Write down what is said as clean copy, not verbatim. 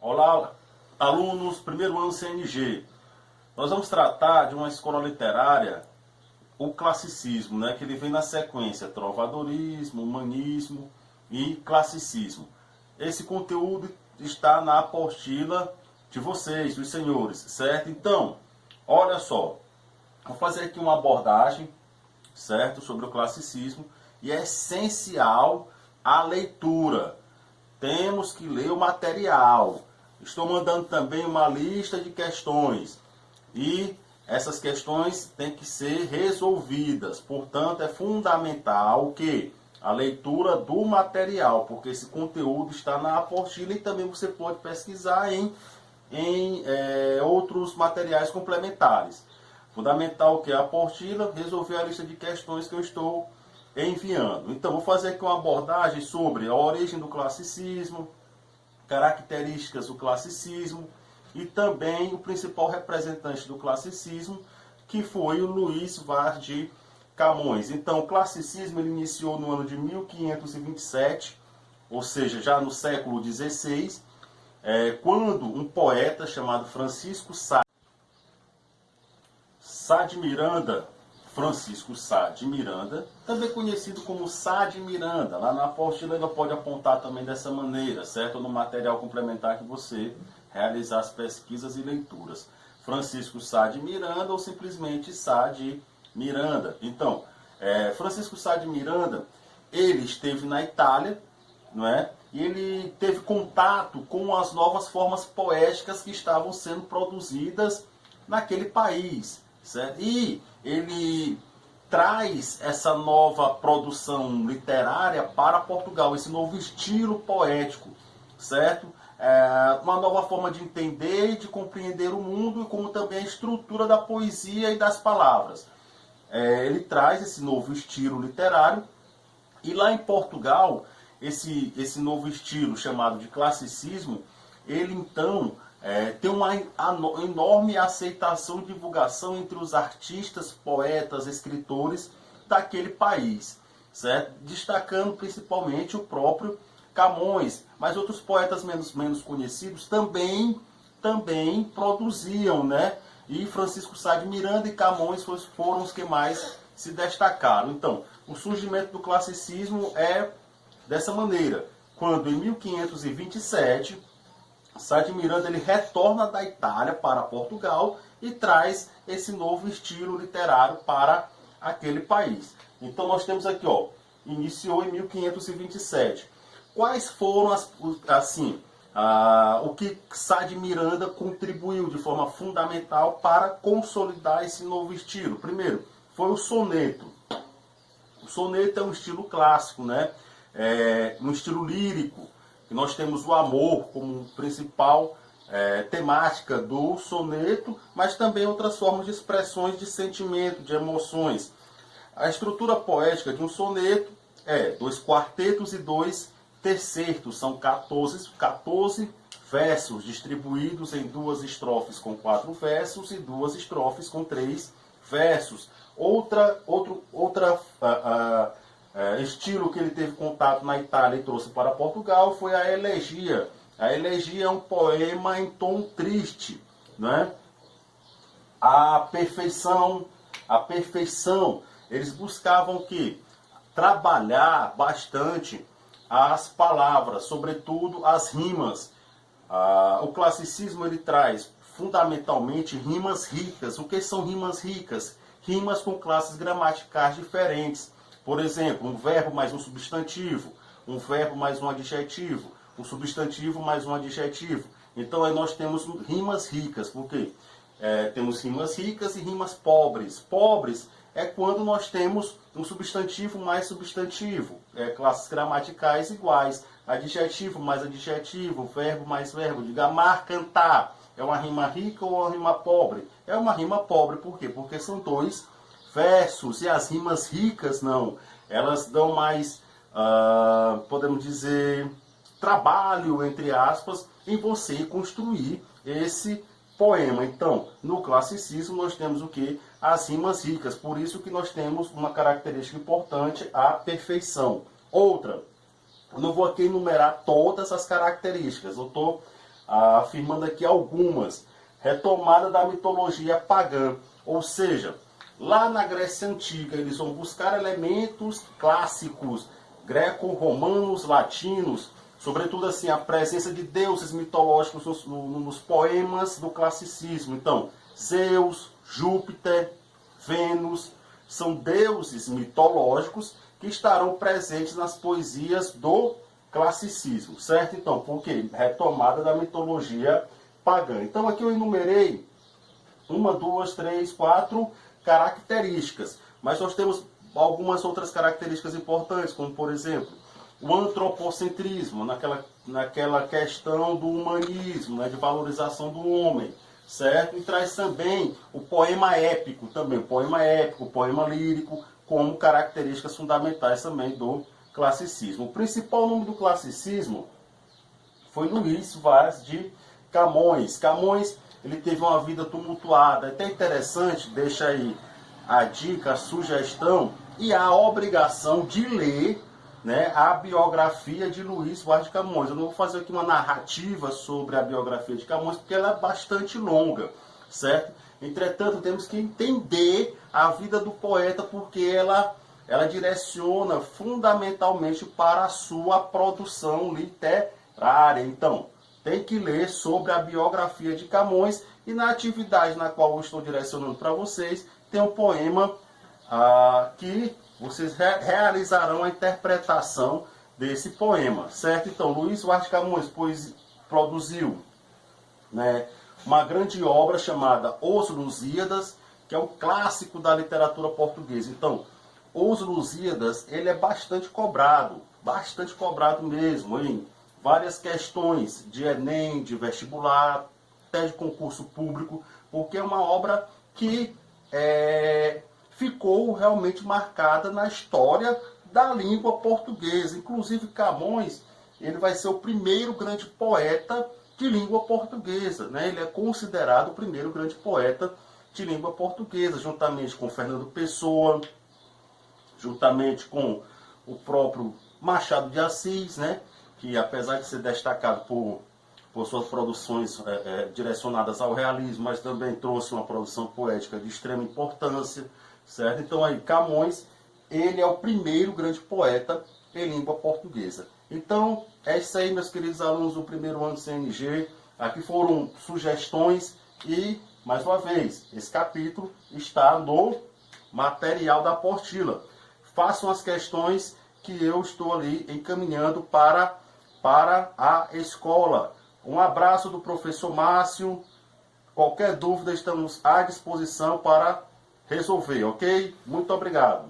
Olá, alunos, primeiro ano CNG. Nós vamos tratar de uma escola literária, o classicismo, né, que ele vem na sequência, trovadorismo, humanismo e classicismo. Esse conteúdo está na apostila de vocês, dos senhores, certo? Então, olha só, vou fazer aqui uma abordagem, certo, sobre o classicismo, e é essencial a leitura. Temos que ler o material. Estou mandando também uma lista de questões. E essas questões têm que ser resolvidas. Portanto, é fundamental que a leitura do material, porque esse conteúdo está na apostila e também você pode pesquisar em outros materiais complementares. Fundamental que a apostila, resolver a lista de questões que eu estou enviando. Então, vou fazer aqui uma abordagem sobre a origem do classicismo, características do classicismo e também o principal representante do classicismo, que foi o Luís Vaz de Camões. Então, o classicismo ele iniciou no ano de 1527, ou seja, já no século XVI, quando um poeta chamado Francisco Sá de Miranda, Francisco Sá de Miranda, também conhecido como Sá de Miranda. Lá na apostila ainda pode apontar também dessa maneira, certo? No material complementar que você realizar as pesquisas e leituras. Francisco Sá de Miranda ou simplesmente Sá de Miranda. Então, Francisco Sá de Miranda, ele esteve na Itália, não é? E ele teve contato com as novas formas poéticas que estavam sendo produzidas naquele país, certo? E ele traz essa nova produção literária para Portugal, esse novo estilo poético, certo? Uma nova forma de entender e de compreender o mundo, como também a estrutura da poesia e das palavras. Ele traz esse novo estilo literário e lá em Portugal, esse novo estilo chamado de classicismo, ele então tem uma enorme aceitação e divulgação entre os artistas, poetas, escritores daquele país, certo? Destacando principalmente o próprio Camões, mas outros poetas menos conhecidos também produziam, né? E Francisco Sá de Miranda e Camões foram os que mais se destacaram. Então, o surgimento do classicismo é dessa maneira, quando em 1527 Sá de Miranda ele retorna da Itália para Portugal e traz esse novo estilo literário para aquele país. Então nós temos aqui, ó, iniciou em 1527. Quais foram o que Sá de Miranda contribuiu de forma fundamental para consolidar esse novo estilo? Primeiro, foi o soneto. O soneto é um estilo clássico, né? Um estilo lírico. E nós temos o amor como principal temática do soneto, mas também outras formas de expressões de sentimento, de emoções. A estrutura poética de um soneto é 2 quartetos e 2 tercetos, são 14 versos distribuídos em 2 estrofes com 4 versos e 2 estrofes com 3 versos. Outro estilo que ele teve contato na Itália e trouxe para Portugal foi a elegia. A elegia é um poema em tom triste, né? A perfeição. Eles buscavam que trabalhar bastante as palavras, sobretudo as rimas. O classicismo ele traz fundamentalmente rimas ricas. O que são rimas ricas? Rimas com classes gramaticais diferentes. Por exemplo, um verbo mais um substantivo, um verbo mais um adjetivo, um substantivo mais um adjetivo. Então aí nós temos rimas ricas, porque temos rimas ricas e rimas pobres. Pobres é quando nós temos um substantivo mais substantivo, classes gramaticais iguais, adjetivo mais adjetivo, verbo mais verbo. Diga amar, cantar, é uma rima rica ou uma rima pobre? É uma rima pobre, por quê? Porque são 2 versos, e as rimas ricas não, elas dão mais, podemos dizer, trabalho, entre aspas, em você construir esse poema. Então, no classicismo nós temos o que? As rimas ricas, por isso que nós temos uma característica importante, a perfeição. Outra, eu não vou aqui enumerar todas as características, eu estou afirmando aqui algumas. Retomada da mitologia pagã, ou seja, lá na Grécia Antiga eles vão buscar elementos clássicos, greco-romanos, latinos, sobretudo assim a presença de deuses mitológicos nos poemas do classicismo. Então, Zeus, Júpiter, Vênus, são deuses mitológicos que estarão presentes nas poesias do classicismo, certo? Então, por quê? Retomada da mitologia pagã. Então, aqui eu enumerei 1, 2, 3, 4 características, mas nós temos algumas outras características importantes, como, por exemplo, o antropocentrismo, naquela questão do humanismo, né, de valorização do homem, certo? E traz também o poema épico, o poema lírico, como características fundamentais também do classicismo. O principal nome do classicismo foi Luís Vaz de Camões. Camões, ele teve uma vida tumultuada, até interessante, deixa aí a dica, a sugestão e a obrigação de ler, né, a biografia de Luís Vaz de Camões. Eu não vou fazer aqui uma narrativa sobre a biografia de Camões, porque ela é bastante longa, certo? Entretanto, temos que entender a vida do poeta, porque ela direciona fundamentalmente para a sua produção literária. Então, tem que ler sobre a biografia de Camões, e na atividade na qual eu estou direcionando para vocês, tem um poema que vocês realizarão a interpretação desse poema, certo? Então, Luís Vaz de Camões produziu, né, uma grande obra chamada Os Lusíadas, que é um clássico da literatura portuguesa. Então, Os Lusíadas, ele é bastante cobrado mesmo, em várias questões de Enem, de vestibular, até de concurso público, porque é uma obra que ficou realmente marcada na história da língua portuguesa. Inclusive, Camões, ele vai ser o primeiro grande poeta de língua portuguesa, né? Ele é considerado o primeiro grande poeta de língua portuguesa, juntamente com Fernando Pessoa, juntamente com o próprio Machado de Assis, né? Que apesar de ser destacado por suas produções direcionadas ao realismo, mas também trouxe uma produção poética de extrema importância, certo? Então aí, Camões, ele é o primeiro grande poeta em língua portuguesa. Então, é isso aí, meus queridos alunos do primeiro ano do CNG. Aqui foram sugestões e, mais uma vez, esse capítulo está no material da apostila. Façam as questões que eu estou ali encaminhando para a escola. Um abraço do professor Márcio. Qualquer dúvida, estamos à disposição para resolver, ok? Muito obrigado.